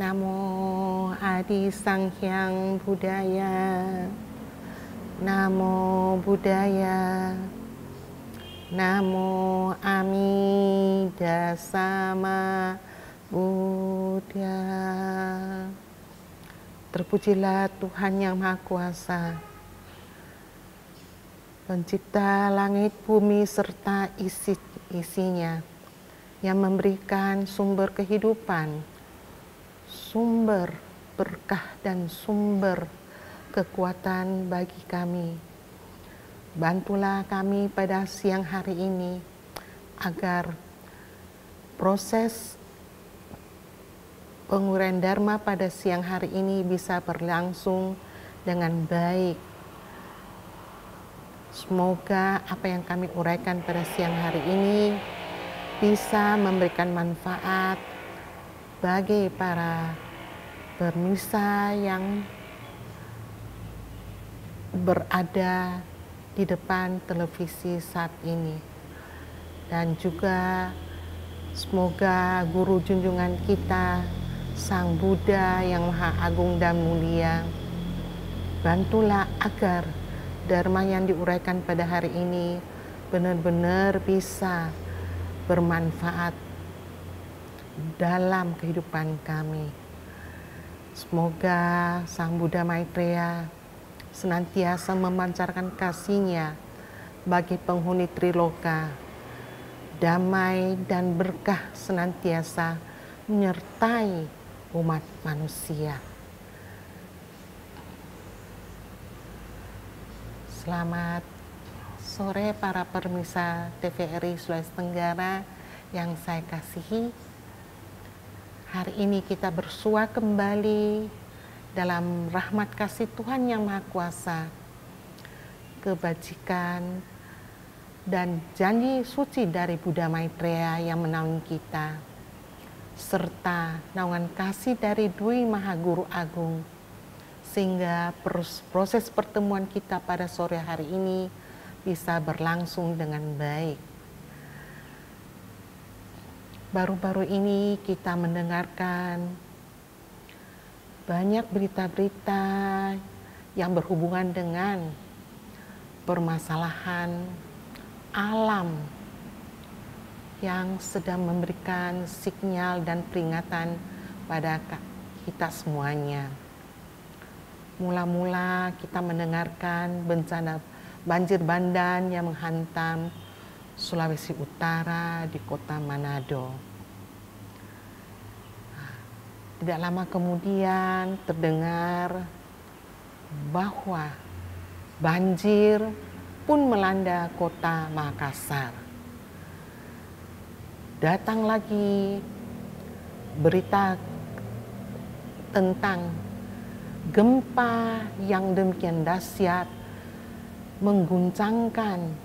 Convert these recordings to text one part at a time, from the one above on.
Namo Adi Sang Hyang Buddhaya. Namo Buddhaya. Namo Amida Sama Buddha. Terpujilah Tuhan Yang Maha Kuasa, Pencipta langit, bumi, serta isinya, yang memberikan sumber kehidupan, sumber berkah dan sumber kekuatan bagi kami. Bantulah kami pada siang hari ini agar proses penguraian Dharma pada siang hari ini bisa berlangsung dengan baik. Semoga apa yang kami uraikan pada siang hari ini bisa memberikan manfaat bagi para pemirsa yang berada di depan televisi saat ini. Dan juga semoga guru junjungan kita, Sang Buddha yang Maha Agung dan Mulia, bantulah agar Dharma yang diuraikan pada hari ini benar-benar bisa bermanfaat dalam kehidupan kami. Semoga Sang Buddha Maitreya senantiasa memancarkan kasih-Nya bagi penghuni Triloka. Damai dan berkah senantiasa menyertai umat manusia. Selamat sore para pemirsa TVRI Sulawesi Tenggara yang saya kasihi. Hari ini kita bersua kembali dalam rahmat kasih Tuhan Yang Maha Kuasa, kebajikan dan janji suci dari Buddha Maitreya yang menaungi kita, serta naungan kasih dari Dwi Maha Guru Agung, sehingga proses pertemuan kita pada sore hari ini bisa berlangsung dengan baik. Baru-baru ini kita mendengarkan banyak berita-berita yang berhubungan dengan permasalahan alam yang sedang memberikan sinyal dan peringatan pada kita semuanya. Mula-mula kita mendengarkan bencana banjir bandang yang menghantam Sulawesi Utara di kota Manado. Tidak lama kemudian terdengar bahwa banjir pun melanda kota Makassar. Datang lagi berita tentang gempa yang demikian dahsyat mengguncangkan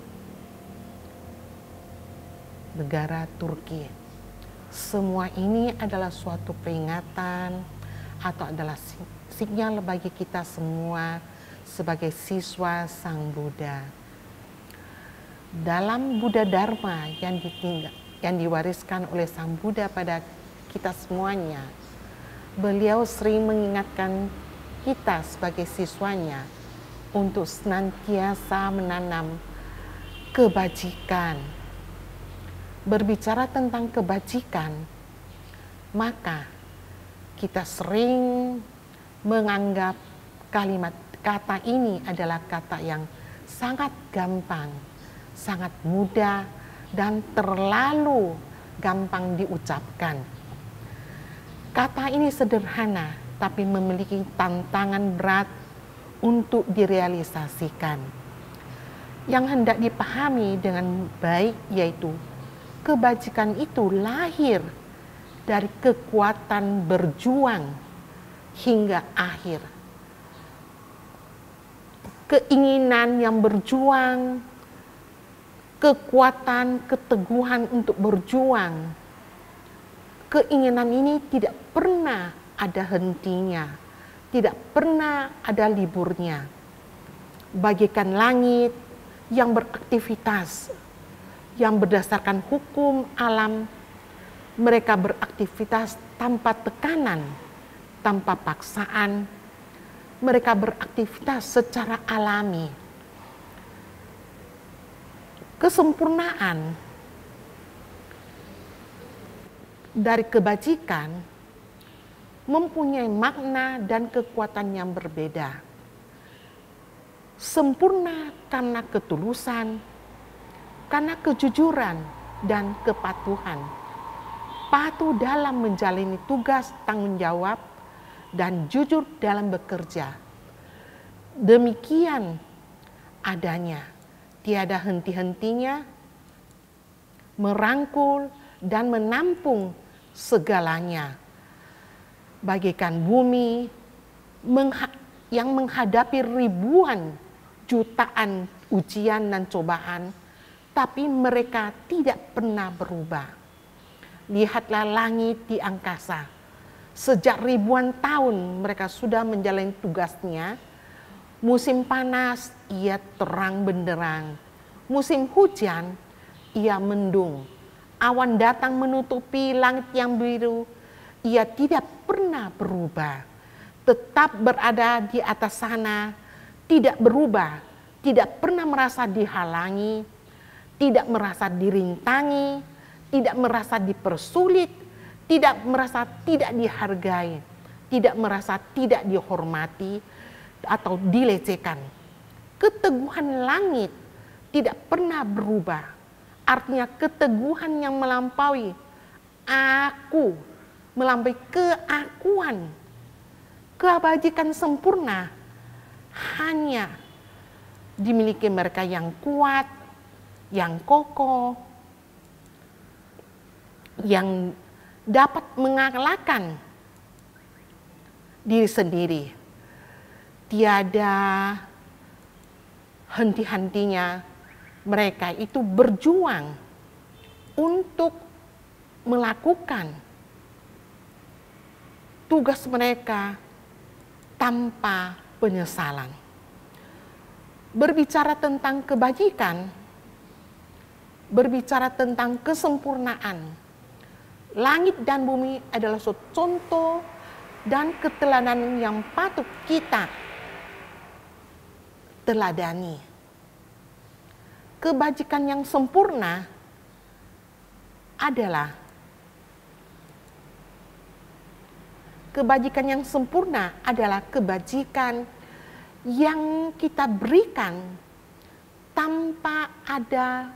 negara Turki. Semua ini adalah suatu peringatan atau adalah sinyal bagi kita semua sebagai siswa Sang Buddha. Dalam Buddha Dharma yang diwariskan oleh Sang Buddha pada kita semuanya, beliau sering mengingatkan kita sebagai siswanya untuk senantiasa menanam kebajikan. Berbicara tentang kebajikan, maka kita sering menganggap kata ini adalah kata yang sangat gampang, sangat mudah, dan terlalu gampang diucapkan. Kata ini sederhana, tapi memiliki tantangan berat untuk direalisasikan. Yang hendak dipahami dengan baik yaitu kebajikan itu lahir dari kekuatan berjuang hingga akhir. Keinginan yang berjuang, kekuatan, keteguhan untuk berjuang. Keinginan ini tidak pernah ada hentinya, tidak pernah ada liburnya. Bagaikan langit yang beraktivitas, yang berdasarkan hukum alam, mereka beraktivitas tanpa tekanan tanpa paksaan. Mereka beraktivitas secara alami. Kesempurnaan dari kebajikan mempunyai makna dan kekuatan yang berbeda. Sempurna karena ketulusan, karena kejujuran dan kepatuhan. Patuh dalam menjalani tugas tanggung jawab dan jujur dalam bekerja. Demikian adanya, tiada henti-hentinya, merangkul dan menampung segalanya. Bagaikan bumi yang menghadapi ribuan jutaan ujian dan cobaan, tapi mereka tidak pernah berubah. Lihatlah langit di angkasa. Sejak ribuan tahun mereka sudah menjalani tugasnya. Musim panas ia terang benderang. Musim hujan ia mendung. Awan datang menutupi langit yang biru. Ia tidak pernah berubah. Tetap berada di atas sana. Tidak berubah. Tidak pernah merasa dihalangi. Tidak merasa dirintangi. Tidak merasa dipersulit. Tidak merasa tidak dihargai, tidak merasa tidak dihormati atau dilecehkan. Keteguhan langit tidak pernah berubah. Artinya keteguhan yang melampaui aku, melampaui keakuan. Kebajikan sempurna hanya dimiliki mereka yang kuat, yang kokoh, yang dapat mengalahkan diri sendiri. Tiada henti-hentinya mereka itu berjuang untuk melakukan tugas mereka tanpa penyesalan. Berbicara tentang kebajikan, berbicara tentang kesempurnaan, langit dan bumi adalah suatu contoh dan keteladanan yang patut kita teladani. Kebajikan yang sempurna adalah kebajikan yang kita berikan tanpa ada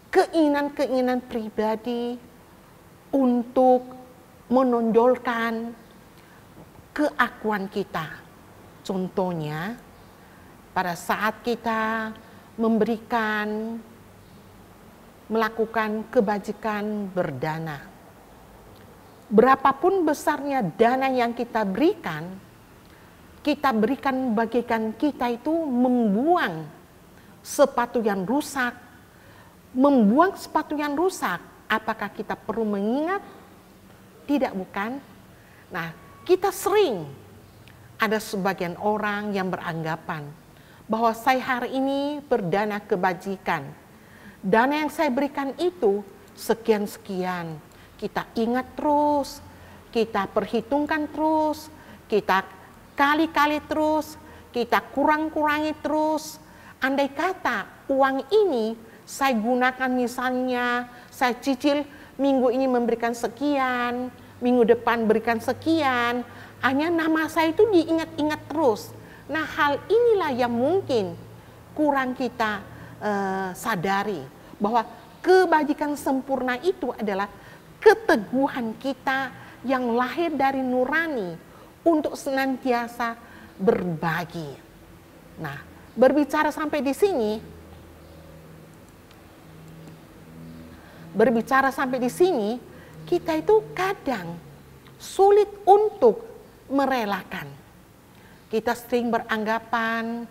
keinginan-keinginan pribadi untuk menonjolkan keakuan kita. Contohnya, pada saat kita melakukan kebajikan berdana. Berapapun besarnya dana yang kita berikan bagaikan kita itu membuang sepatu yang rusak. Membuang sepatu yang rusak, apakah kita perlu mengingat? Tidak, bukan? Nah, kita sering ada sebagian orang yang beranggapan bahwa saya hari ini berdana kebajikan. Dana yang saya berikan itu sekian-sekian. Kita ingat terus, kita perhitungkan terus, kita kali-kali terus, kita kurang-kurangi terus. Andai kata uang ini saya gunakan, misalnya saya cicil minggu ini memberikan sekian, minggu depan berikan sekian, hanya nama saya itu diingat-ingat terus. Nah, hal inilah yang mungkin kurang kita sadari, bahwa kebajikan sempurna itu adalah keteguhan kita yang lahir dari nurani untuk senantiasa berbagi. Nah, berbicara sampai di sini, kita itu kadang sulit untuk merelakan. Kita sering beranggapan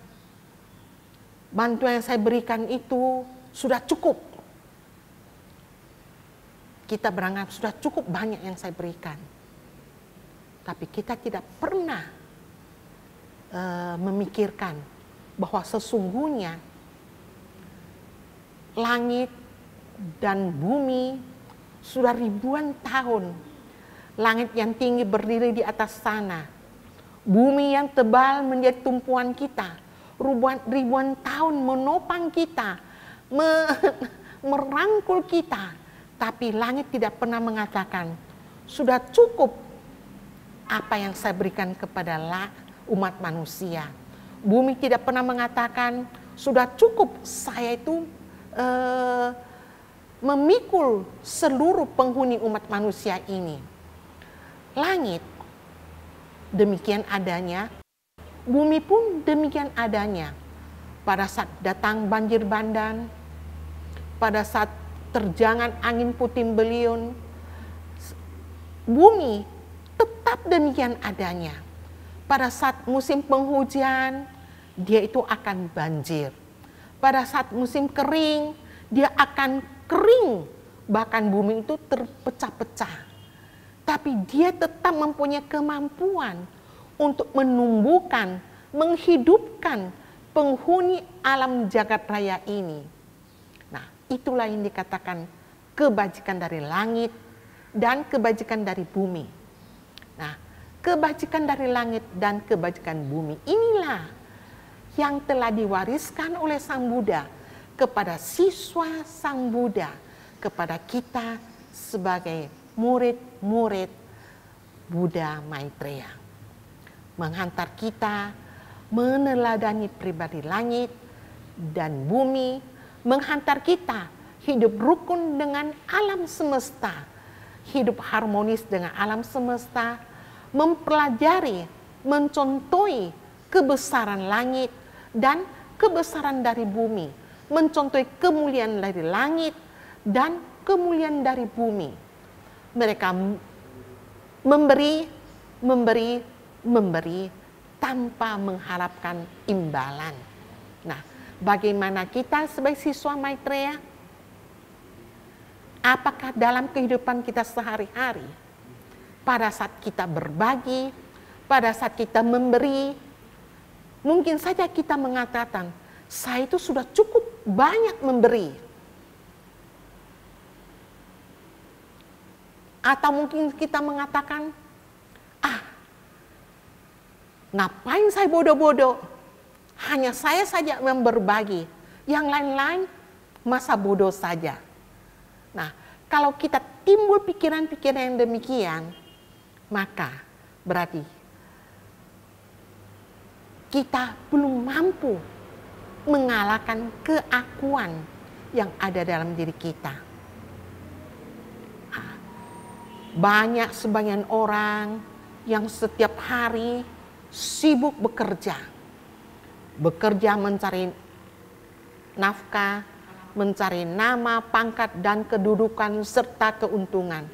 bantuan yang saya berikan itu sudah cukup. Kita beranggap sudah cukup banyak yang saya berikan. Tapi kita tidak pernah memikirkan bahwa sesungguhnya langit dan bumi sudah ribuan tahun Langit yang tinggi berdiri di atas sana. Bumi yang tebal menjadi tumpuan kita. Ribuan tahun menopang kita, merangkul kita. Tapi langit tidak pernah mengatakan, sudah cukup apa yang saya berikan kepada umat manusia. Bumi tidak pernah mengatakan, sudah cukup saya itu memikul seluruh penghuni umat manusia ini. Langit demikian adanya, bumi pun demikian adanya. Pada saat datang banjir bandang, pada saat terjangan angin puting beliung, bumi tetap demikian adanya. Pada saat musim penghujan, dia itu akan banjir. Pada saat musim kering, dia akan kering. Bahkan bumi itu terpecah-pecah. Tapi dia tetap mempunyai kemampuan untuk menumbuhkan, menghidupkan penghuni alam jagat raya ini. Nah, itulah yang dikatakan kebajikan dari langit dan kebajikan dari bumi. Nah, kebajikan dari langit dan kebajikan bumi inilah yang telah diwariskan oleh Sang Buddha kepada siswa Sang Buddha, kepada kita sebagai murid-murid Buddha Maitreya. Menghantar kita meneladani pribadi langit dan bumi, menghantar kita hidup rukun dengan alam semesta, hidup harmonis dengan alam semesta, mempelajari, mencontohi kebesaran langit dan kebesaran dari bumi, mencontohi kemuliaan dari langit dan kemuliaan dari bumi. Mereka memberi tanpa mengharapkan imbalan. Nah, bagaimana kita sebagai siswa Maitreya? Apakah dalam kehidupan kita sehari-hari, pada saat kita berbagi, pada saat kita memberi, mungkin saja kita mengatakan, saya itu sudah cukup banyak memberi. Atau mungkin kita mengatakan, ngapain saya bodoh-bodoh? Hanya saya saja yang berbagi. Yang lain-lain masa bodoh saja. Nah, kalau kita timbul pikiran-pikiran yang demikian, maka berarti kita belum mampu mengalahkan keakuan yang ada dalam diri kita. Banyak sebagian orang yang setiap hari sibuk bekerja. Bekerja mencari nafkah, mencari nama, pangkat, dan kedudukan, serta keuntungan.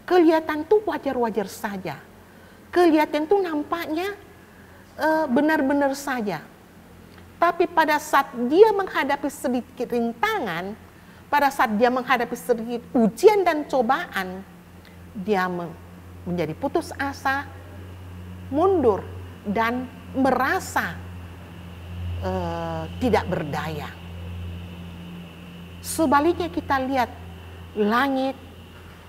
Kelihatan tuh wajar-wajar saja. Kelihatan tuh nampaknya benar-benar saja. Tapi pada saat dia menghadapi sedikit rintangan, pada saat dia menghadapi sedikit ujian dan cobaan, dia menjadi putus asa, mundur, dan merasa tidak berdaya. Sebaliknya kita lihat langit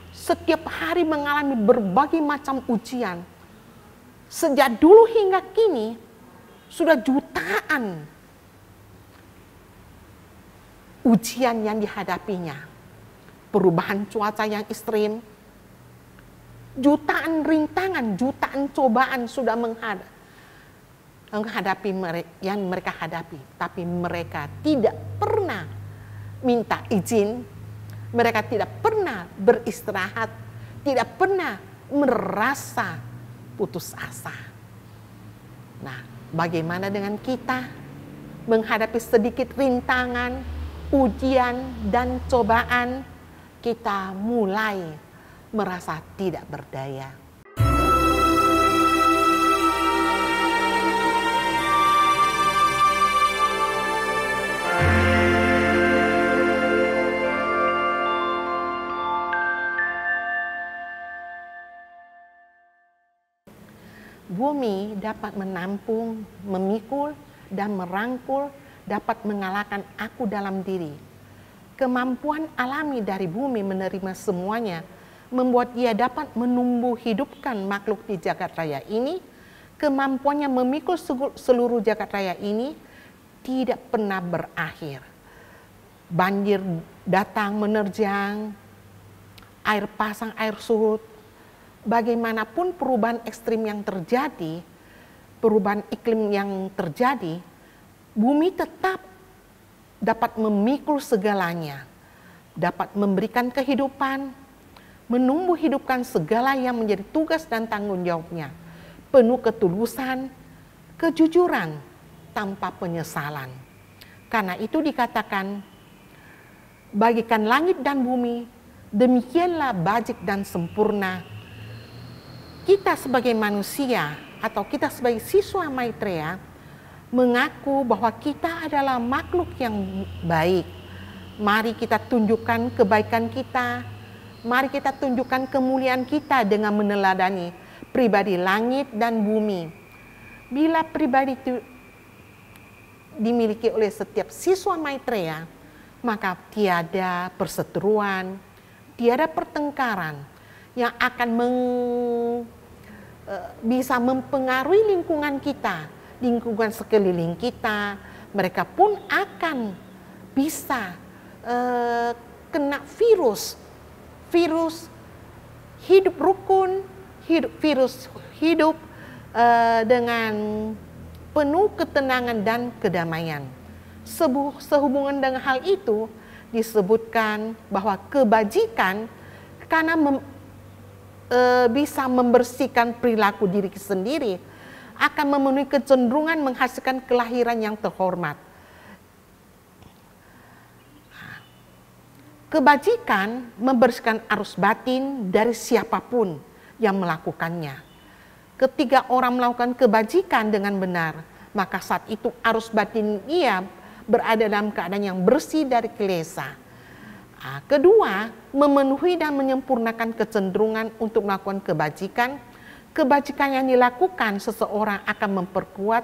setiap hari mengalami berbagai macam ujian. Sejak dulu hingga kini sudah jutaan ujian yang dihadapinya. Perubahan cuaca yang ekstrim, jutaan rintangan, jutaan cobaan sudah menghadapi yang mereka hadapi. Tapi mereka tidak pernah minta izin, mereka tidak pernah beristirahat, tidak pernah merasa putus asa. Nah, bagaimana dengan kita menghadapi sedikit rintangan, ujian, dan cobaan? Kita mulai merasa tidak berdaya. Bumi dapat menampung, memikul, dan merangkul, dapat mengalahkan aku dalam diri. Kemampuan alami dari bumi menerima semuanya membuat ia dapat menumbuh hidupkan makhluk di jagat raya ini. Kemampuannya memikul seluruh jagat raya ini tidak pernah berakhir. Banjir datang menerjang, air pasang, air surut, bagaimanapun perubahan ekstrim yang terjadi, perubahan iklim yang terjadi, bumi tetap dapat memikul segalanya, dapat memberikan kehidupan, menumbuh hidupkan segala yang menjadi tugas dan tanggung jawabnya, penuh ketulusan, kejujuran, tanpa penyesalan. Karena itu dikatakan, bagikan langit dan bumi, demikianlah bajik dan sempurna. Kita sebagai manusia atau kita sebagai siswa Maitreya mengaku bahwa kita adalah makhluk yang baik. Mari kita tunjukkan kebaikan kita, mari kita tunjukkan kemuliaan kita dengan meneladani pribadi langit dan bumi. Bila pribadi itu dimiliki oleh setiap siswa Maitreya, maka tiada perseteruan, tiada pertengkaran yang akan bisa mempengaruhi lingkungan kita, lingkungan sekeliling kita. Mereka pun akan bisa kena virus hidup rukun, virus hidup dengan penuh ketenangan dan kedamaian. Sehubungan dengan hal itu disebutkan bahwa kebajikan karena bisa membersihkan perilaku diri sendiri akan memenuhi kecenderungan menghasilkan kelahiran yang terhormat. Kebajikan membersihkan arus batin dari siapapun yang melakukannya. Ketika orang melakukan kebajikan dengan benar, maka saat itu arus batin ia berada dalam keadaan yang bersih dari kilesa. Kedua, memenuhi dan menyempurnakan kecenderungan untuk melakukan kebajikan. Kebajikan yang dilakukan seseorang akan memperkuat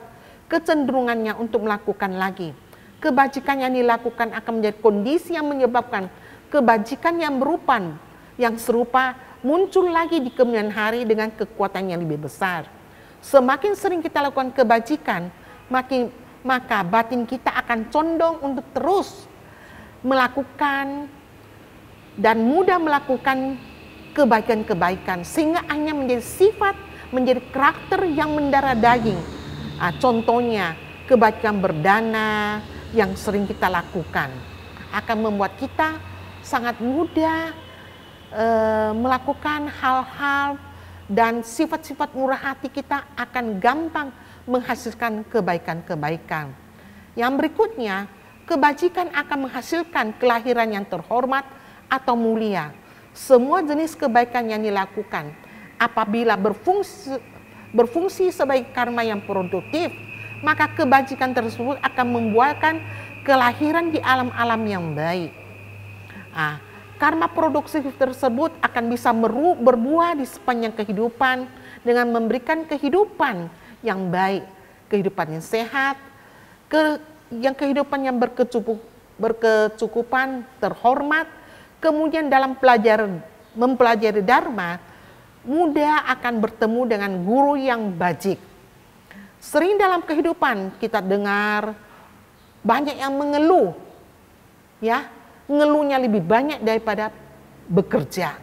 kecenderungannya untuk melakukan lagi. Kebajikan yang dilakukan akan menjadi kondisi yang menyebabkan kebajikan yang serupa muncul lagi di kemudian hari dengan kekuatan yang lebih besar. Semakin sering kita lakukan kebajikan, maka batin kita akan condong untuk terus melakukan dan mudah melakukan kebaikan-kebaikan, sehingga hanya menjadi sifat, menjadi karakter yang mendarah daging. Contohnya kebaikan berdana yang sering kita lakukan akan membuat kita sangat mudah melakukan hal-hal, dan sifat-sifat murah hati kita akan gampang menghasilkan kebaikan-kebaikan. Yang berikutnya, kebajikan akan menghasilkan kelahiran yang terhormat atau mulia. Semua jenis kebaikan yang dilakukan apabila berfungsi sebagai karma yang produktif, maka kebajikan tersebut akan membuahkan kelahiran di alam-alam yang baik. Karma produktif tersebut akan bisa berbuah di sepanjang kehidupan dengan memberikan kehidupan yang baik, kehidupan yang sehat, kehidupan yang berkecukupan, terhormat. Kemudian dalam mempelajari Dharma, mudah akan bertemu dengan guru yang bajik. Sering dalam kehidupan kita dengar banyak yang mengeluh, ngeluhnya lebih banyak daripada bekerja.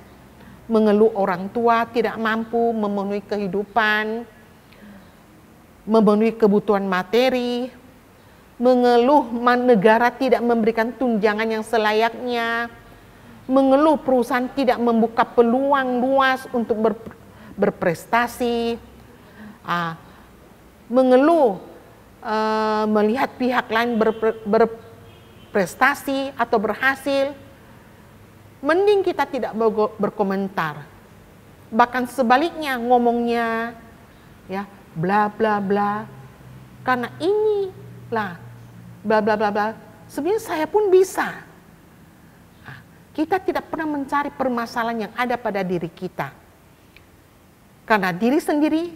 Mengeluh orang tua tidak mampu memenuhi kehidupan, memenuhi kebutuhan materi, mengeluh negara tidak memberikan tunjangan yang selayaknya, mengeluh perusahaan tidak membuka peluang luas untuk berprestasi, mengeluh melihat pihak lain berprestasi atau berhasil. Mending kita tidak berkomentar. Bahkan sebaliknya ngomongnya bla bla bla. Karena inilah bla bla bla bla. Sebenarnya saya pun bisa. Kita tidak pernah mencari permasalahan yang ada pada diri kita. Karena diri sendiri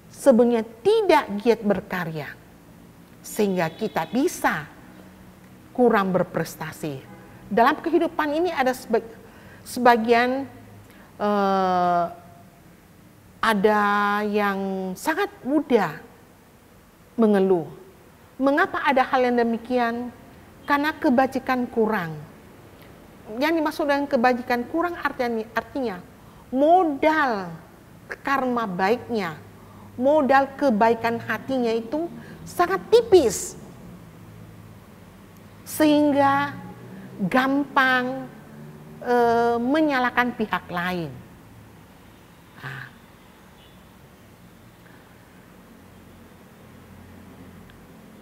sebenarnya tidak giat berkarya. Sehingga kita bisa kurang berprestasi. Dalam kehidupan ini ada sebagian eh, ada yang sangat mudah mengeluh. Mengapa ada hal yang demikian? Karena kebajikan kurang. Yang dimaksud dengan kebajikan kurang artinya modal karma baiknya, modal kebaikan hatinya itu sangat tipis. Sehingga gampang menyalahkan pihak lain. Nah,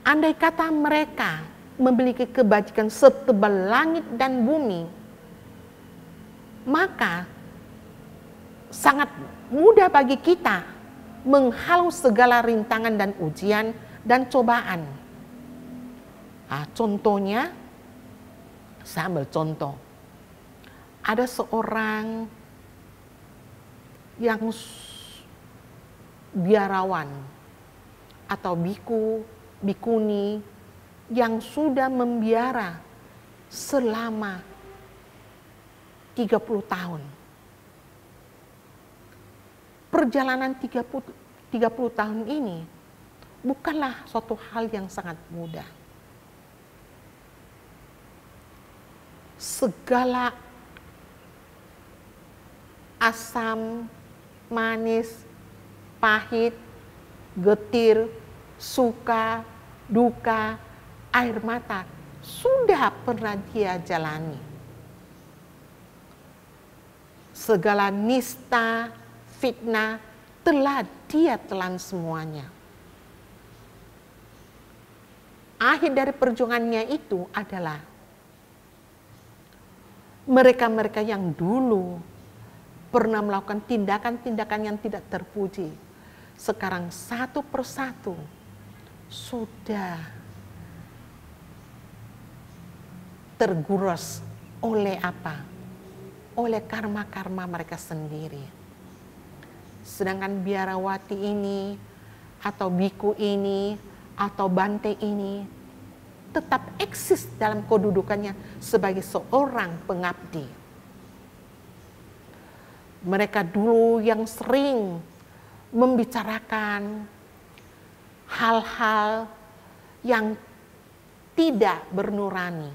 andai kata mereka memiliki kebajikan setebal langit dan bumi, maka sangat mudah bagi kita menghalau segala rintangan dan ujian dan cobaan. Nah, contohnya, saya ambil contoh. Ada seorang yang biarawan atau biku, bikuni yang sudah membiara selama 30 tahun. Perjalanan 30 tahun ini bukanlah suatu hal yang sangat mudah. Segala asam, manis, pahit, getir, suka, duka, air mata sudah pernah dia jalani. Segala nista, fitnah telah dia telan semuanya. Akhir dari perjuangannya itu adalah mereka-mereka yang dulu pernah melakukan tindakan-tindakan yang tidak terpuji, sekarang satu persatu sudah tergurus oleh apa? Oleh karma-karma mereka sendiri. Sedangkan biarawati ini, atau biku ini, atau bante ini tetap eksis dalam kedudukannya sebagai seorang pengabdi. Mereka dulu yang sering membicarakan hal-hal yang tidak bernurani.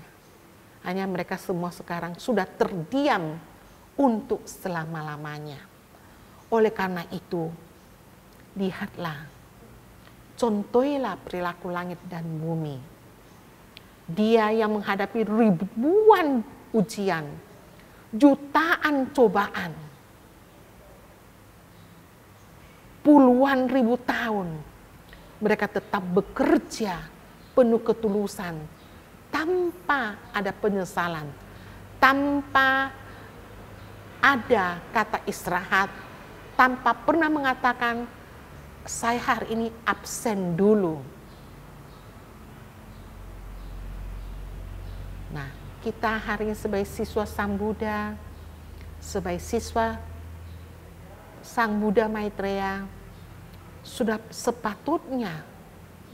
Hanya mereka semua sekarang sudah terdiam untuk selama-lamanya. Oleh karena itu, lihatlah, contohilah perilaku langit dan bumi. Dia yang menghadapi ribuan ujian, jutaan cobaan, puluhan ribu tahun, mereka tetap bekerja penuh ketulusan, tanpa ada penyesalan, tanpa ada kata istirahat, tanpa pernah mengatakan, saya hari ini absen dulu. Nah, kita hari ini sebagai siswa Sang Buddha, sebagai siswa Sang Buddha Maitreya, sudah sepatutnya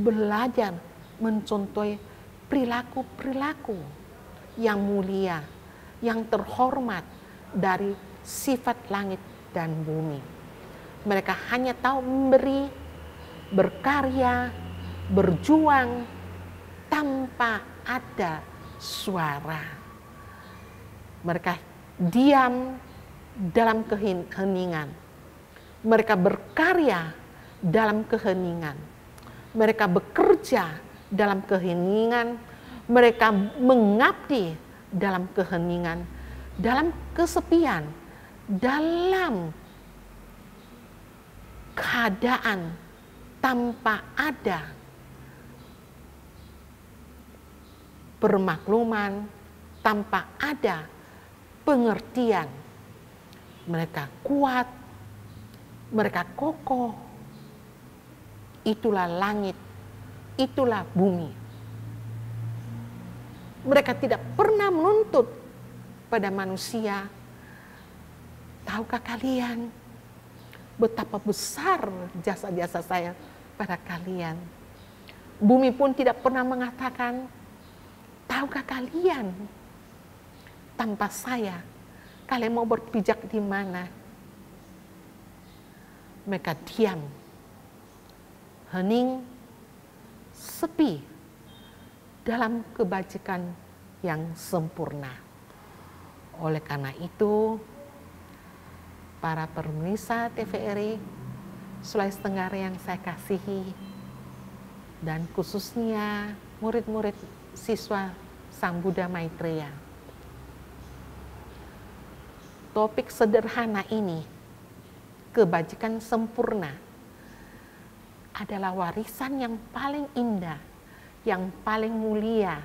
belajar mencontohi perilaku-perilaku yang mulia, yang terhormat dari sifat langit dan bumi. Mereka hanya tahu memberi, berkarya, berjuang tanpa ada suara. Mereka diam dalam keheningan. Mereka berkarya dalam keheningan. Mereka bekerja dalam keheningan. Mereka mengabdi dalam keheningan, dalam kesepian, dalam keadaan tanpa ada permakluman, tanpa ada pengertian. Mereka kuat, mereka kokoh. Itulah langit, itulah bumi. Mereka tidak pernah menuntut pada manusia, tahukah kalian betapa besar jasa-jasa saya pada kalian? Bumi pun tidak pernah mengatakan, tahukah kalian tanpa saya Kalian mau berpijak di mana? Mereka diam, hening, sepi dalam kebajikan yang sempurna. Oleh karena itu, para pemirsa TVRI Sulawesi Tenggara yang saya kasihi, dan khususnya murid-murid siswa Sang Buddha Maitreya, topik sederhana ini, kebajikan sempurna, adalah warisan yang paling indah, yang paling mulia,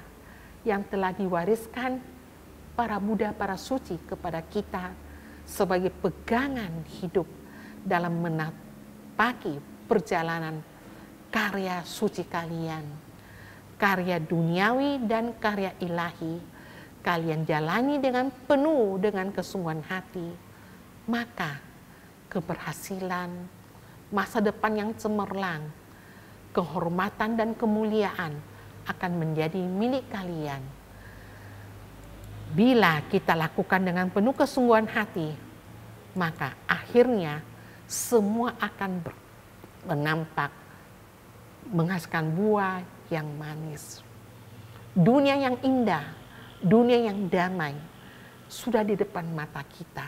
yang telah diwariskan para Buddha, para suci kepada kita sebagai pegangan hidup dalam menapaki perjalanan karya suci kalian. Karya duniawi dan karya ilahi, kalian jalani dengan penuh dengan kesungguhan hati, maka keberhasilan, masa depan yang cemerlang, kehormatan dan kemuliaan akan menjadi milik kalian. Bila kita lakukan dengan penuh kesungguhan hati, maka akhirnya semua akan menampak, menghasilkan buah yang manis. Dunia yang indah, dunia yang damai sudah di depan mata kita,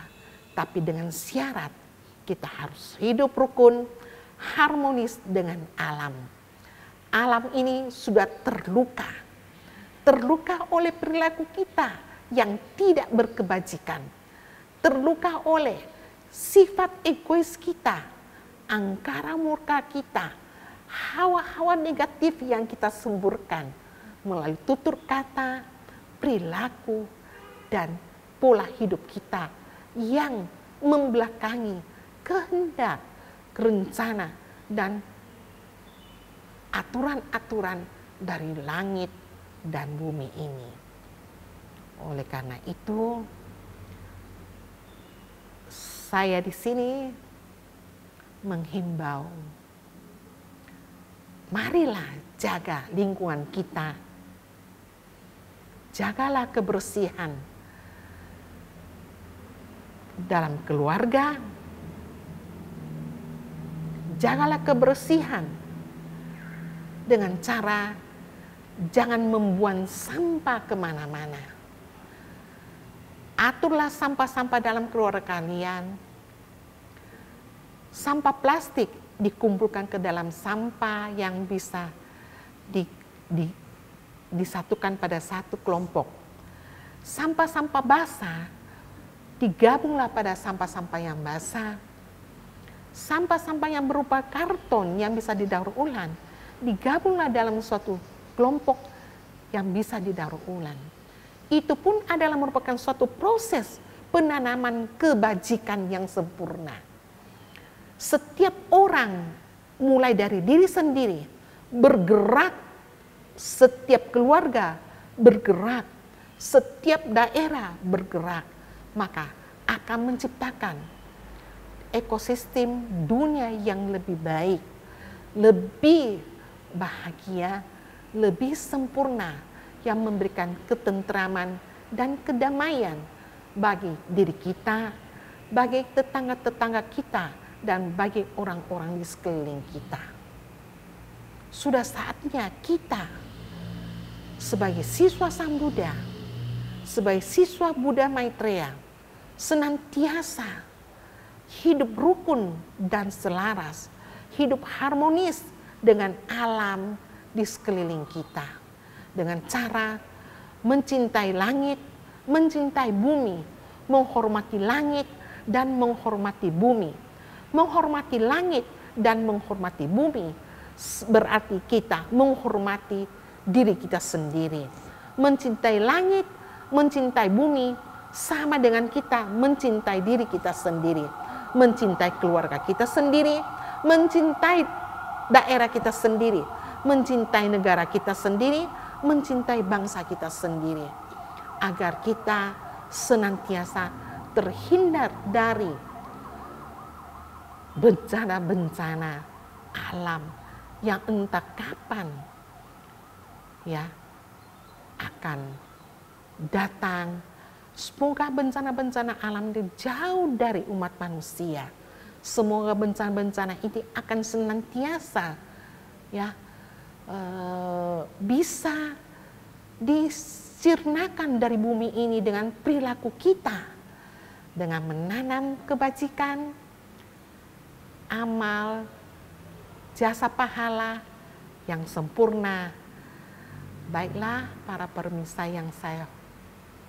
tapi dengan syarat kita harus hidup rukun, harmonis dengan alam. Alam ini sudah terluka oleh perilaku kita yang tidak berkebajikan, terluka oleh sifat egois kita, angkara murka kita, hawa-hawa negatif yang kita semburkan melalui tutur kata, perilaku, dan pola hidup kita yang membelakangi kehendak, rencana, dan aturan-aturan dari langit dan bumi ini. Oleh karena itu, saya di sini menghimbau, marilah jaga lingkungan kita. Jagalah kebersihan dalam keluarga, jagalah kebersihan dengan cara jangan membuang sampah kemana-mana. Aturlah sampah-sampah dalam keluarga kalian. Sampah plastik dikumpulkan ke dalam sampah yang bisa disatukan pada satu kelompok. Sampah-sampah basah digabunglah pada sampah-sampah yang basah. Sampah-sampah yang berupa karton yang bisa didaur ulang digabunglah dalam suatu kelompok yang bisa didaur ulang. Itu pun adalah merupakan suatu proses penanaman kebajikan yang sempurna. Setiap orang mulai dari diri sendiri bergerak, setiap keluarga bergerak, setiap daerah bergerak, maka akan menciptakan ekosistem dunia yang lebih baik, lebih bahagia, lebih sempurna, yang memberikan ketentraman dan kedamaian bagi diri kita, bagi tetangga-tetangga kita, dan bagi orang-orang di sekeliling kita. Sudah saatnya kita sebagai siswa Sang Buddha, sebagai siswa Buddha Maitreya, senantiasa hidup rukun dan selaras, hidup harmonis dengan alam di sekeliling kita, dengan cara mencintai langit, mencintai bumi, menghormati langit dan menghormati bumi. Menghormati langit dan menghormati bumi berarti kita menghormati diri kita sendiri. Mencintai langit, mencintai bumi sama dengan kita mencintai diri kita sendiri, mencintai keluarga kita sendiri, mencintai daerah kita sendiri, mencintai negara kita sendiri, mencintai bangsa kita sendiri, agar kita senantiasa terhindar dari bencana-bencana alam yang entah kapan ya akan datang Semoga bencana-bencana alam itu jauh dari umat manusia. Semoga bencana-bencana ini akan senantiasa bisa disirnakan dari bumi ini dengan perilaku kita, dengan menanam kebajikan, amal, jasa pahala yang sempurna. Baiklah para pemirsa yang saya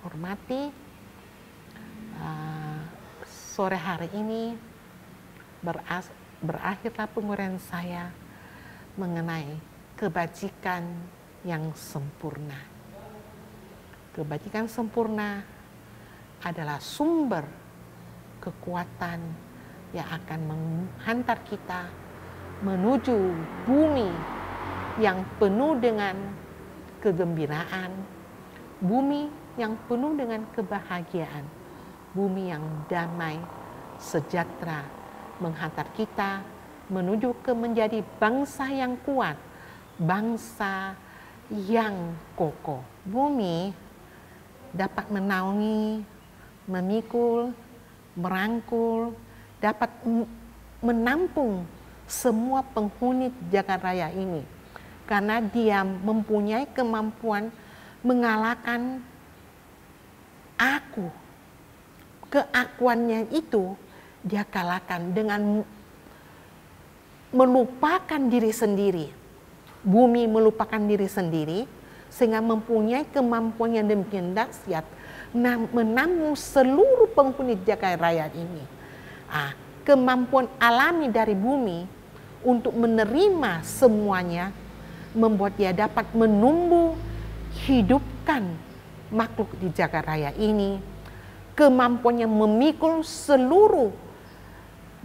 hormati, sore hari ini berakhirlah penguraian saya mengenai kebajikan yang sempurna. Kebajikan sempurna adalah sumber kekuatan yang akan menghantar kita menuju bumi yang penuh dengan kegembiraan, bumi yang penuh dengan kebahagiaan, bumi yang damai, sejahtera, menghantar kita menuju ke menjadi bangsa yang kuat, bangsa yang kokoh. Bumi dapat menaungi, memikul, merangkul, dapat menampung semua penghuni jagat raya ini. Karena dia mempunyai kemampuan mengalahkan aku. Keakuannya itu dia kalahkan dengan melupakan diri sendiri. Bumi melupakan diri sendiri sehingga mempunyai kemampuan yang demikian dahsyat menampung seluruh penghuni jagat raya ini. Kemampuan alami dari bumi untuk menerima semuanya membuat dia dapat menumbuh hidupkan makhluk di jagat raya ini. Kemampuannya memikul seluruh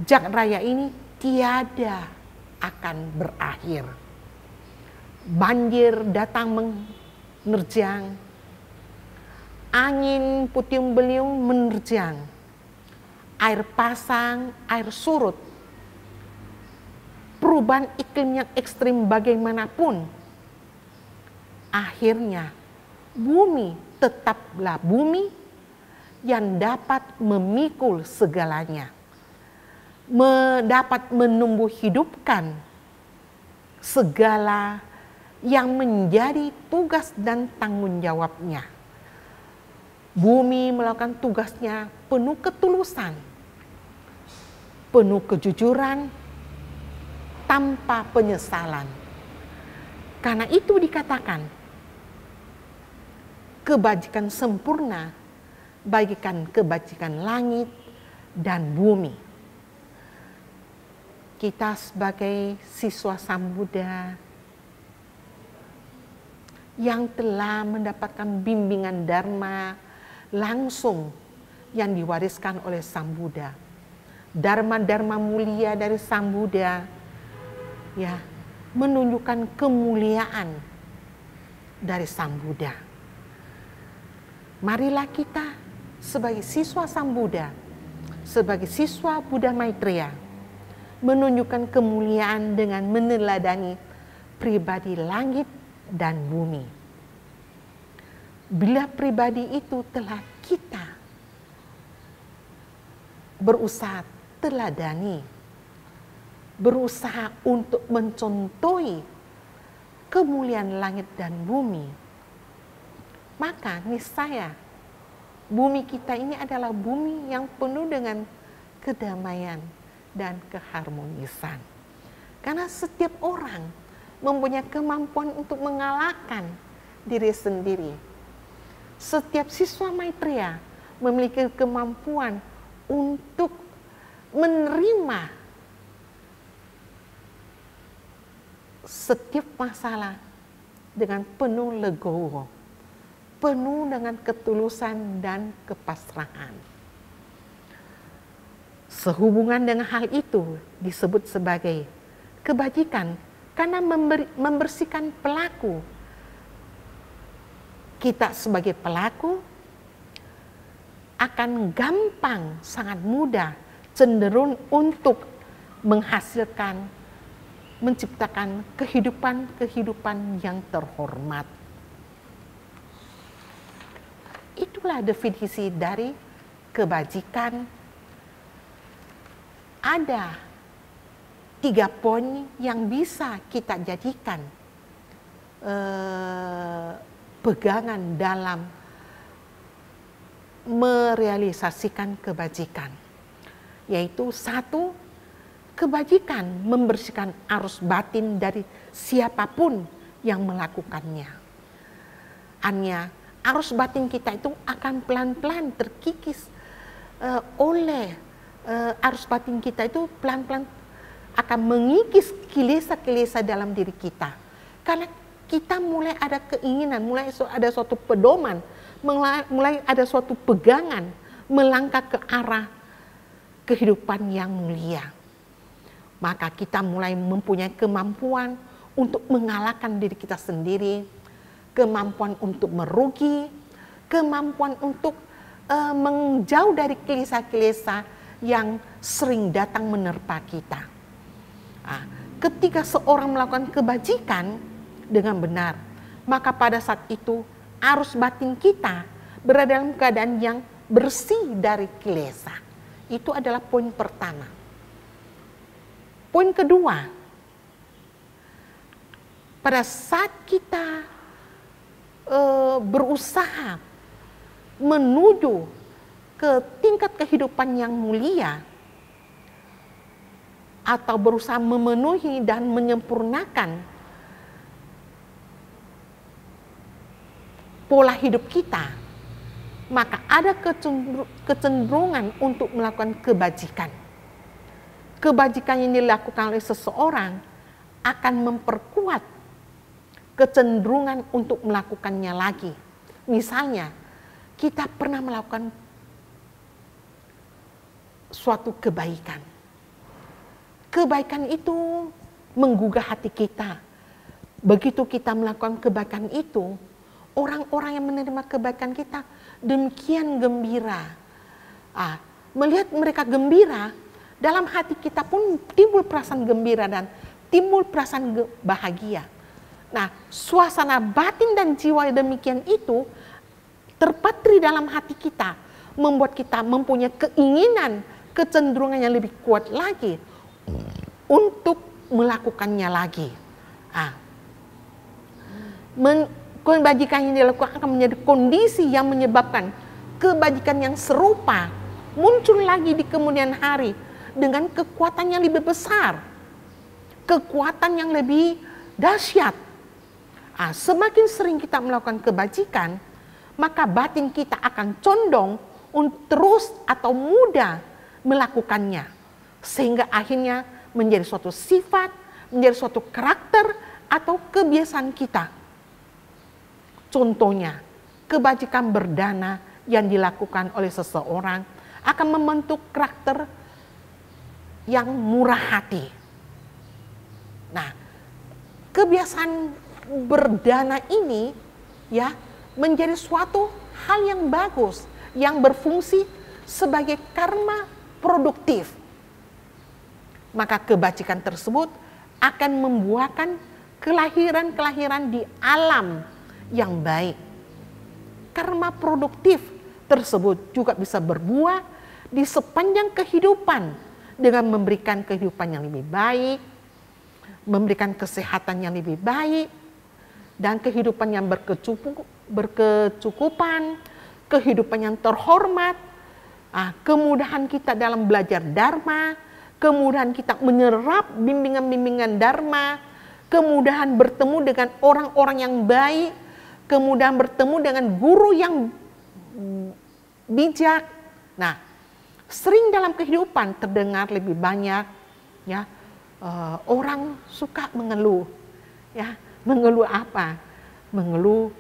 jagat raya ini tiada akan berakhir. Banjir datang menerjang, angin puting beliung menerjang, air pasang, air surut, perubahan iklim yang ekstrim bagaimanapun, akhirnya bumi tetaplah bumi yang dapat memikul segalanya, dapat menumbuh hidupkan segala yang menjadi tugas dan tanggung jawabnya. Bumi melakukan tugasnya penuh ketulusan, penuh kejujuran, tanpa penyesalan. Karena itu dikatakan kebajikan sempurna bagikan kebajikan langit dan bumi. Kita sebagai siswa Sambuddha yang telah mendapatkan bimbingan Dharma langsung yang diwariskan oleh Sang Buddha, Dharma-Dharma mulia dari Sang Buddha, menunjukkan kemuliaan dari Sang Buddha. Marilah kita sebagai siswa Sang Buddha, sebagai siswa Buddha Maitreya, menunjukkan kemuliaan dengan meneladani pribadi langit dan bumi. Bila pribadi itu telah kita berusaha teladani, berusaha untuk mencontohi kemuliaan langit dan bumi, maka niscaya bumi kita ini adalah bumi yang penuh dengan kedamaian dan keharmonisan. Karena setiap orang mempunyai kemampuan untuk mengalahkan diri sendiri. Setiap siswa Maitreya memiliki kemampuan untuk menerima setiap masalah dengan penuh legowo, penuh dengan ketulusan dan kepasrahan. Sehubungan dengan hal itu disebut sebagai kebajikan karena membersihkan pelaku. Kita sebagai pelaku akan gampang, sangat mudah, cenderung untuk menghasilkan, menciptakan kehidupan yang terhormat. Itu itulah definisi dari kebajikan. Ada 3 poin yang bisa kita jadikan pegangan dalam merealisasikan kebajikan, yaitu 1, kebajikan membersihkan arus batin dari siapapun yang melakukannya. Artinya arus batin kita itu akan pelan-pelan terkikis oleh arus batin kita itu pelan-pelan akan mengikis kilesa-kilesa dalam diri kita. Karena kita mulai ada keinginan, mulai ada suatu pedoman, mulai ada suatu pegangan melangkah ke arah kehidupan yang mulia. Maka kita mulai mempunyai kemampuan untuk mengalahkan diri kita sendiri, kemampuan untuk merugi, kemampuan untuk menjauh dari kilesa-kilesa yang sering datang menerpa kita. Ketika seorang melakukan kebajikan dengan benar, maka pada saat itu arus batin kita berada dalam keadaan yang bersih dari kilesa. Itu adalah poin pertama. Poin kedua, pada saat kita berusaha menuju ke tingkat kehidupan yang mulia, atau berusaha memenuhi dan menyempurnakan pola hidup kita, maka ada kecenderungan untuk melakukan kebajikan. Kebajikan yang dilakukan oleh seseorang akan memperkuat kecenderungan untuk melakukannya lagi. Misalnya, kita pernah melakukan suatu kebaikan. Kebaikan itu menggugah hati kita. Begitu kita melakukan kebaikan itu, orang-orang yang menerima kebaikan kita demikian gembira. Melihat mereka gembira, dalam hati kita pun timbul perasaan gembira dan timbul perasaan bahagia. Nah, suasana batin dan jiwa demikian itu terpatri dalam hati kita, membuat kita mempunyai keinginan, kecenderungan yang lebih kuat lagi untuk melakukannya lagi. Kebajikan yang dilakukan akan menjadi kondisi yang menyebabkan kebajikan yang serupa muncul lagi di kemudian hari dengan kekuatan yang lebih besar, kekuatan yang lebih dahsyat. Semakin sering kita melakukan kebajikan, maka batin kita akan condong untuk terus atau mudah melakukannya, sehingga akhirnya menjadi suatu sifat, menjadi suatu karakter atau kebiasaan kita. Contohnya, kebajikan berdana yang dilakukan oleh seseorang akan membentuk karakter yang murah hati. Nah, kebiasaan berdana ini ya menjadi suatu hal yang bagus, yang berfungsi sebagai karma produktif. Maka kebajikan tersebut akan membuahkan kelahiran-kelahiran di alam yang baik. Karma produktif tersebut juga bisa berbuah di sepanjang kehidupan dengan memberikan kehidupan yang lebih baik, memberikan kesehatan yang lebih baik, dan kehidupan yang berkecukupan, kehidupan yang terhormat, kemudahan kita dalam belajar dharma, kemudahan kita menyerap bimbingan-bimbingan dharma, kemudahan bertemu dengan orang-orang yang baik, kemudahan bertemu dengan guru yang bijak. Nah, sering dalam kehidupan terdengar lebih banyak ya orang suka mengeluh. Ya, mengeluh apa? Mengeluh.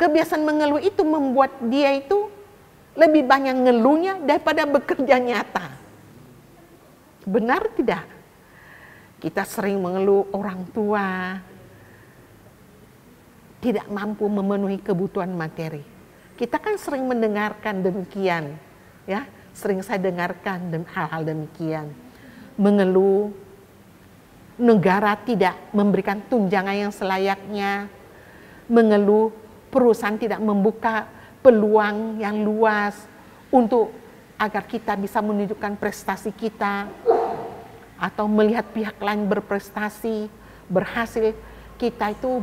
Kebiasaan mengeluh itu membuat dia itu lebih banyak ngeluhnya daripada bekerja nyata. Benar tidak? Kita sering mengeluh orang tua tidak mampu memenuhi kebutuhan materi. Kita kan sering mendengarkan demikian, ya, sering saya dengarkan hal-hal demikian. Mengeluh, negara tidak memberikan tunjangan yang selayaknya. Mengeluh, perusahaan tidak membuka peluang yang luas untuk agar kita bisa menunjukkan prestasi kita atau melihat pihak lain berprestasi, berhasil. Kita itu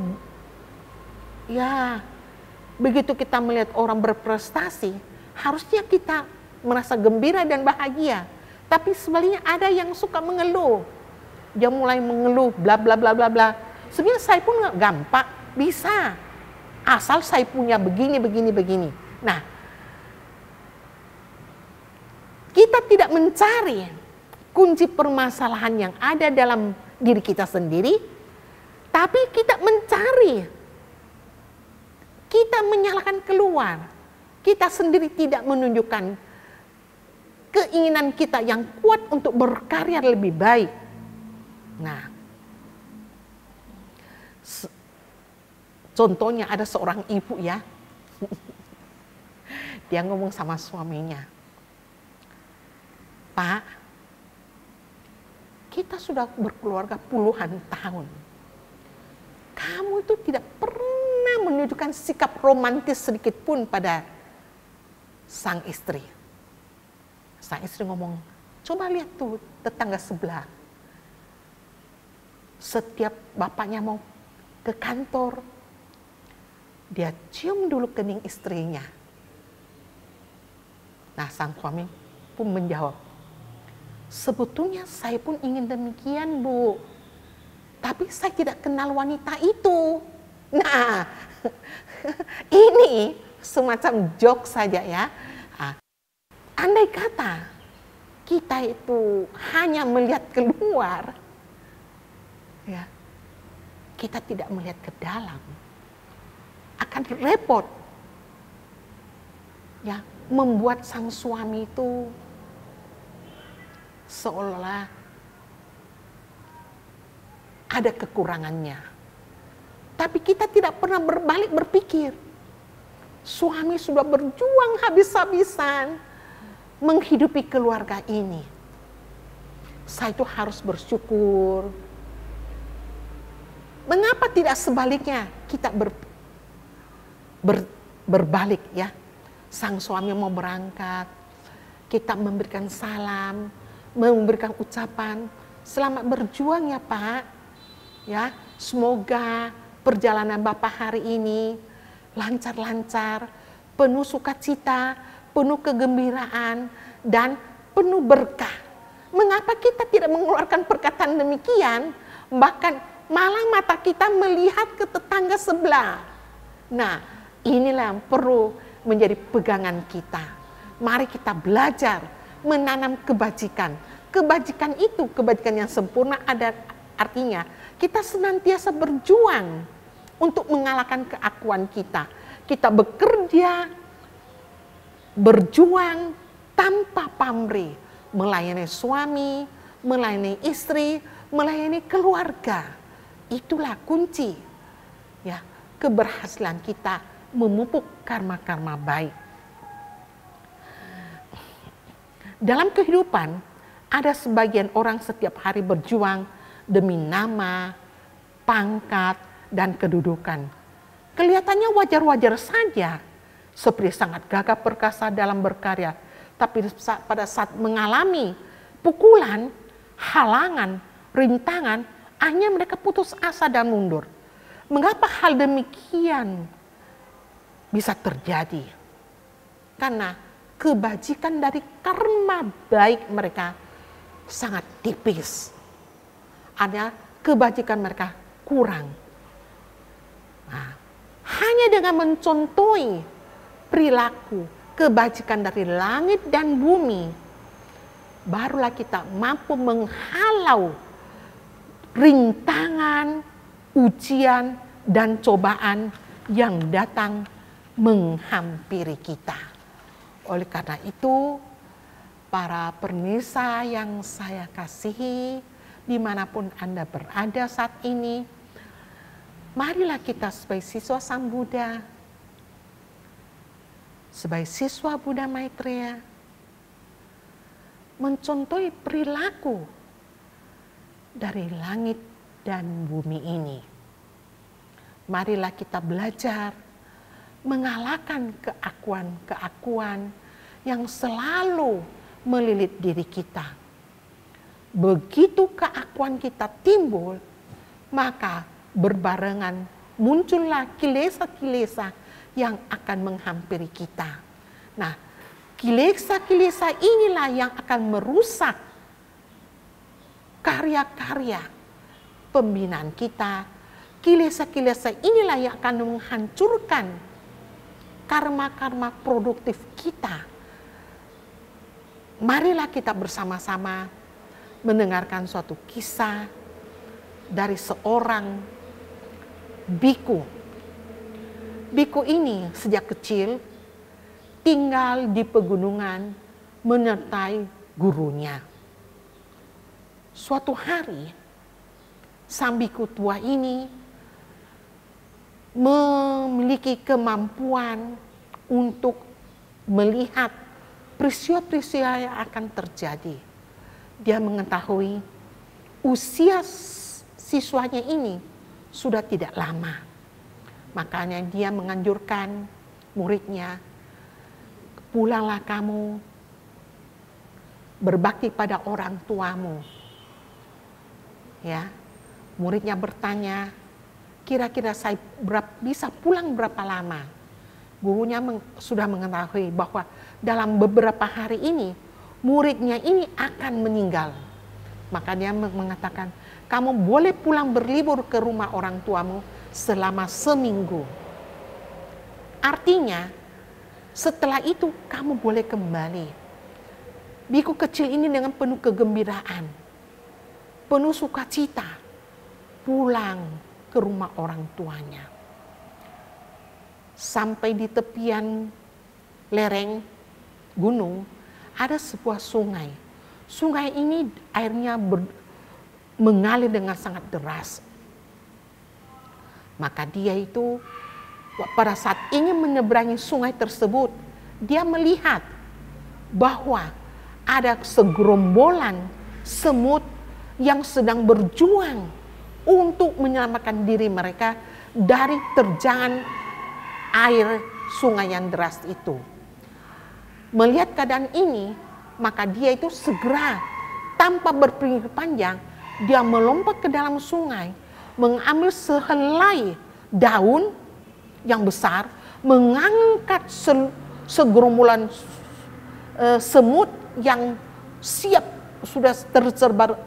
ya begitu kita melihat orang berprestasi, harusnya kita merasa gembira dan bahagia. Tapi sebaliknya ada yang suka mengeluh. Dia mulai mengeluh bla bla bla bla bla. Sebenarnya saya pun gampang bisa. Asal saya punya begini begini begini. Nah, kita tidak mencari kunci permasalahan yang ada dalam diri kita sendiri, tapi kita mencari, kita menyalahkan keluar. Kita sendiri tidak menunjukkan keinginan kita yang kuat untuk berkarya lebih baik. Nah, contohnya ada seorang ibu ya, dia ngomong sama suaminya, "Pak, kita sudah berkeluarga puluhan tahun. Kamu itu tidak pernah menunjukkan sikap romantis sedikit pun pada sang istri." Sang istri ngomong, "Coba lihat tuh tetangga sebelah. Setiap bapaknya mau ke kantor, dia cium dulu kening istrinya." Nah, sang suami pun menjawab, "Sebetulnya saya pun ingin demikian, Bu. Tapi saya tidak kenal wanita itu." Nah, ini semacam joke saja ya. Andai kata kita itu hanya melihat keluar, ya, kita tidak melihat ke dalam, akan repot. Ya, membuat sang suami itu seolah ada kekurangannya. Tapi kita tidak pernah berbalik berpikir, suami sudah berjuang habis-habisan menghidupi keluarga ini. Saya itu harus bersyukur. Mengapa tidak sebaliknya kita berbalik ya? Sang suami mau berangkat, kita memberikan salam, memberikan ucapan, "Selamat berjuang ya Pak. Ya, semoga perjalanan Bapak hari ini lancar-lancar, penuh sukacita, penuh kegembiraan, dan penuh berkah." Mengapa kita tidak mengeluarkan perkataan demikian? Bahkan malah mata kita melihat ke tetangga sebelah. Nah, inilah yang perlu menjadi pegangan kita. Mari kita belajar menanam kebajikan. Kebajikan itu, kebajikan yang sempurna ada artinya kita senantiasa berjuang untuk mengalahkan keakuan kita. Kita bekerja, berjuang tanpa pamrih, melayani suami, melayani istri, melayani keluarga. Itulah kunci ya keberhasilan kita memupuk karma-karma baik. Dalam kehidupan ada sebagian orang setiap hari berjuang demi nama, pangkat, dan kedudukan. Kelihatannya wajar-wajar saja, seperti sangat gagah perkasa dalam berkarya, tapi pada saat mengalami pukulan, halangan, rintangan, akhirnya mereka putus asa dan mundur. Mengapa hal demikian bisa terjadi? Karena kebajikan dari karma baik mereka sangat tipis. Ada kebajikan mereka kurang. Nah, hanya dengan mencontohi perilaku kebajikan dari langit dan bumi, barulah kita mampu menghalau rintangan, ujian, dan cobaan yang datang menghampiri kita. Oleh karena itu, para pemirsa yang saya kasihi, dimanapun Anda berada saat ini, marilah kita sebagai siswa Sang Buddha, sebagai siswa Buddha Maitreya, mencontohi perilaku dari langit dan bumi ini. Marilah kita belajar mengalahkan keakuan-keakuan yang selalu melilit diri kita. Begitu keakuan kita timbul, maka berbarengan muncullah kilesa-kilesa yang akan menghampiri kita. Nah, kilesa-kilesa inilah yang akan merusak karya-karya pembinaan kita. Kilesa-kilesa inilah yang akan menghancurkan karma-karma produktif kita. Marilah kita bersama-sama mendengarkan suatu kisah dari seorang biku. Biku ini sejak kecil tinggal di pegunungan menyertai gurunya. Suatu hari, sang biku tua ini memiliki kemampuan untuk melihat peristiwa-peristiwa yang akan terjadi. Dia mengetahui usia siswanya ini sudah tidak lama. Makanya dia menganjurkan muridnya, pulanglah kamu berbakti pada orang tuamu. Ya, muridnya bertanya, kira-kira saya bisa pulang berapa lama? Gurunya sudah mengetahui bahwa dalam beberapa hari ini muridnya ini akan meninggal. Maka dia mengatakan, kamu boleh pulang berlibur ke rumah orang tuamu selama seminggu. Artinya, setelah itu kamu boleh kembali. Biku kecil ini dengan penuh kegembiraan, penuh sukacita, pulang ke rumah orang tuanya. Sampai di tepian lereng gunung ada sebuah sungai. Sungai ini airnya mengalir dengan sangat deras. Maka dia itu pada saat ingin menyeberangi sungai tersebut, dia melihat bahwa ada segerombolan semut yang sedang berjuang untuk menyelamatkan diri mereka dari terjangan air sungai yang deras itu. Melihat keadaan ini, maka dia itu segera tanpa berpikir panjang, dia melompat ke dalam sungai, mengambil sehelai daun yang besar, mengangkat segerombolan semut yang siap sudah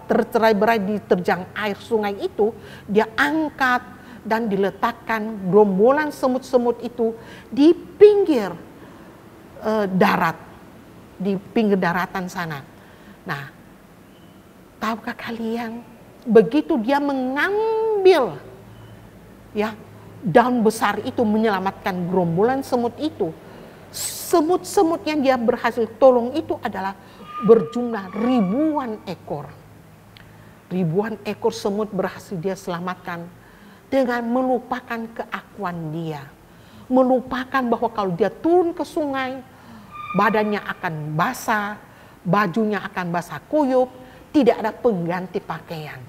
tercerai-berai di terjang air sungai itu, dia angkat dan diletakkan gerombolan semut-semut itu di pinggir darat, di pinggir daratan sana. Nah, tahukah kalian, begitu dia mengambil ya daun besar itu menyelamatkan gerombolan semut itu, semut-semut yang dia berhasil tolong itu adalah berjumlah ribuan ekor. Ribuan ekor semut berhasil dia selamatkan dengan melupakan keakuan dia. Melupakan bahwa kalau dia turun ke sungai, badannya akan basah, bajunya akan basah kuyup, tidak ada pengganti pakaian.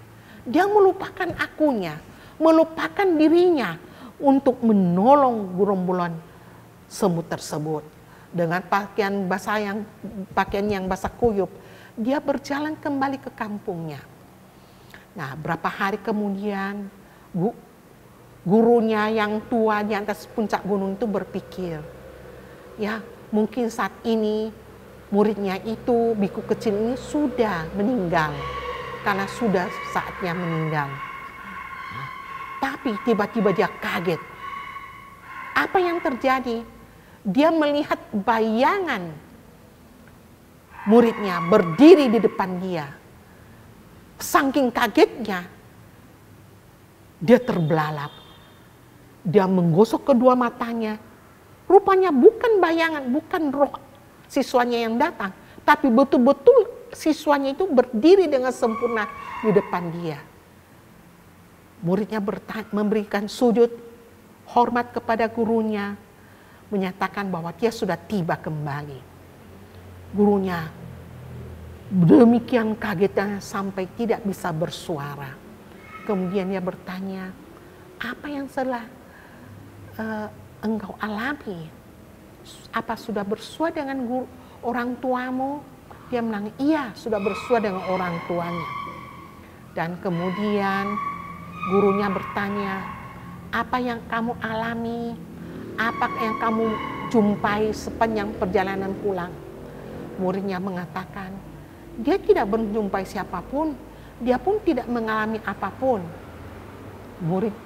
Dia melupakan akunya, melupakan dirinya untuk menolong gerombolan semut tersebut. Dengan pakaian yang basah kuyup, dia berjalan kembali ke kampungnya. Nah, berapa hari kemudian gurunya yang tua di atas puncak gunung itu berpikir, ya mungkin saat ini muridnya itu, biku kecil ini sudah meninggal karena sudah saatnya meninggal. Nah, tapi tiba-tiba dia kaget. Apa yang terjadi? Dia melihat bayangan muridnya berdiri di depan dia. Saking kagetnya, dia terbelalak. Dia menggosok kedua matanya. Rupanya bukan bayangan, bukan roh siswanya yang datang, tapi betul-betul siswanya itu berdiri dengan sempurna di depan dia. Muridnya memberikan sujud hormat kepada gurunya, menyatakan bahwa dia sudah tiba kembali. Gurunya demikian kagetnya sampai tidak bisa bersuara. Kemudian dia bertanya, apa yang salah engkau alami? Apa sudah bersua dengan orang tuamu? Dia bilang, iya, sudah bersua dengan orang tuanya. Dan kemudian gurunya bertanya, apa yang kamu alami? Apa yang kamu jumpai sepanjang perjalanan pulang? Muridnya mengatakan, dia tidak menjumpai siapapun, dia pun tidak mengalami apapun.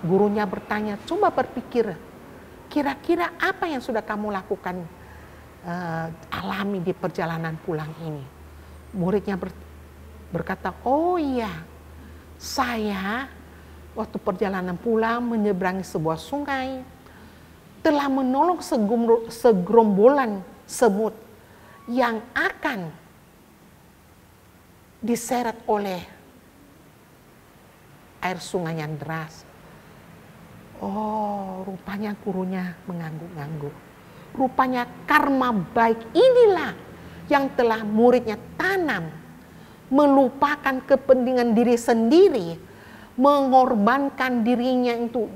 Gurunya bertanya, coba berpikir, kira-kira apa yang sudah kamu lakukan alami di perjalanan pulang ini? Muridnya berkata, oh iya, saya waktu perjalanan pulang menyeberangi sebuah sungai, telah menolong segerombolan semut yang akan diseret oleh air sungai yang deras. Oh, rupanya gurunya mengangguk-angguk. Rupanya karma baik inilah yang telah muridnya tanam, melupakan kepentingan diri sendiri, mengorbankan dirinya untuk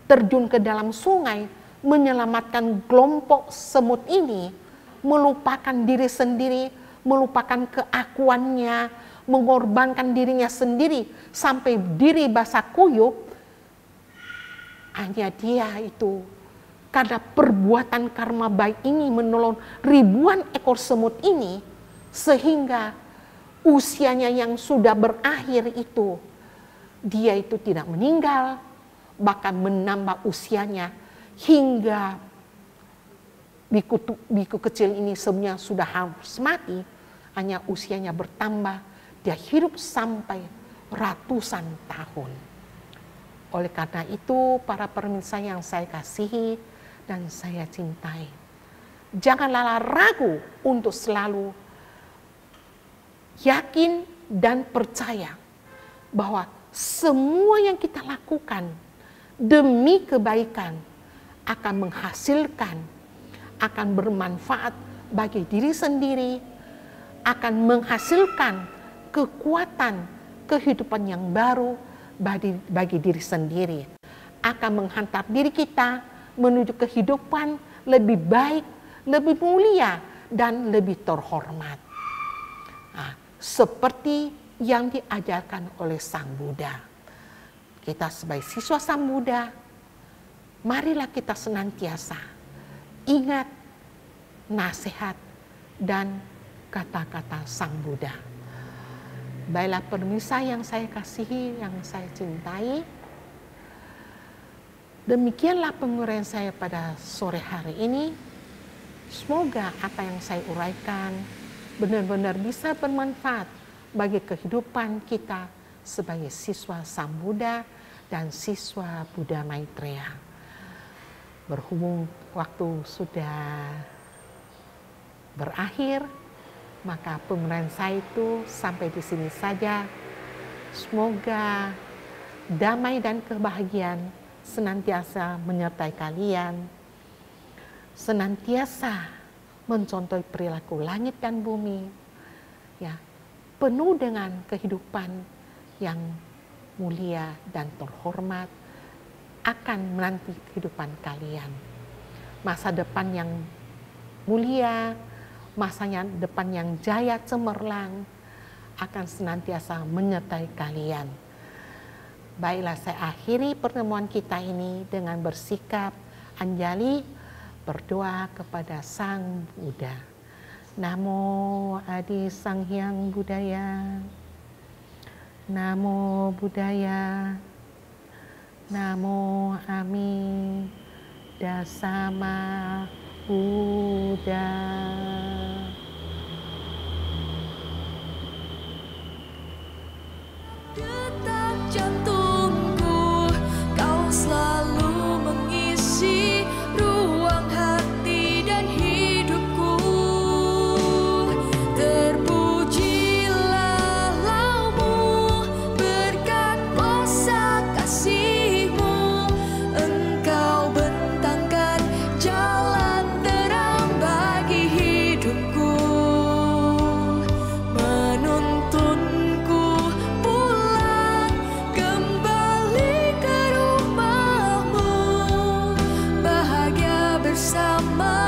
terjun ke dalam sungai, menyelamatkan kelompok semut ini, melupakan diri sendiri, melupakan keakuannya, mengorbankan dirinya sendiri sampai diri basah kuyup. Hanya dia itu karena perbuatan karma baik ini menolong ribuan ekor semut ini, sehingga usianya yang sudah berakhir itu, dia itu tidak meninggal, bahkan menambah usianya hingga biku kecil ini sebenarnya sudah harus mati, hanya usianya bertambah, dia hidup sampai ratusan tahun. Oleh karena itu, para pemirsa yang saya kasihi dan saya cintai, janganlah ragu untuk selalu yakin dan percaya bahwa semua yang kita lakukan demi kebaikan akan menghasilkan, akan bermanfaat bagi diri sendiri, akan menghasilkan kekuatan kehidupan yang baru bagi diri sendiri, akan menghantar diri kita menuju kehidupan lebih baik, lebih mulia, dan lebih terhormat. Nah, seperti yang diajarkan oleh Sang Buddha. Kita sebagai siswa Sang Buddha, marilah kita senantiasa ingat nasihat dan kata-kata Sang Buddha. Baiklah pemirsa yang saya kasihi, yang saya cintai, demikianlah penguraian saya pada sore hari ini. Semoga apa yang saya uraikan benar-benar bisa bermanfaat bagi kehidupan kita sebagai siswa Sang Buddha dan siswa Buddha Maitreya. Berhubung waktu sudah berakhir, maka penguraian saya itu sampai di sini saja. Semoga damai dan kebahagiaan senantiasa menyertai kalian, senantiasa mencontohi perilaku langit dan bumi, ya, penuh dengan kehidupan yang mulia dan terhormat akan menanti kehidupan kalian. Masa depan yang mulia, masa depan yang jaya cemerlang akan senantiasa menyertai kalian. Baiklah, saya akhiri pertemuan kita ini dengan bersikap anjali, berdoa kepada Sang Buddha. Namo Adi Sanghyang Buddhaya. Namo Buddhaya. Namo Ami Dasama Buddha. Detak jantungku, kau selalu mengisi ruang hati dan hidupku. Terpujilah laumu berkat kuasa kasihmu. Engkau bentangkan jalan terang bagi hidupku, menuntunku pulang kembali ke rumahmu. Bahagia bersama.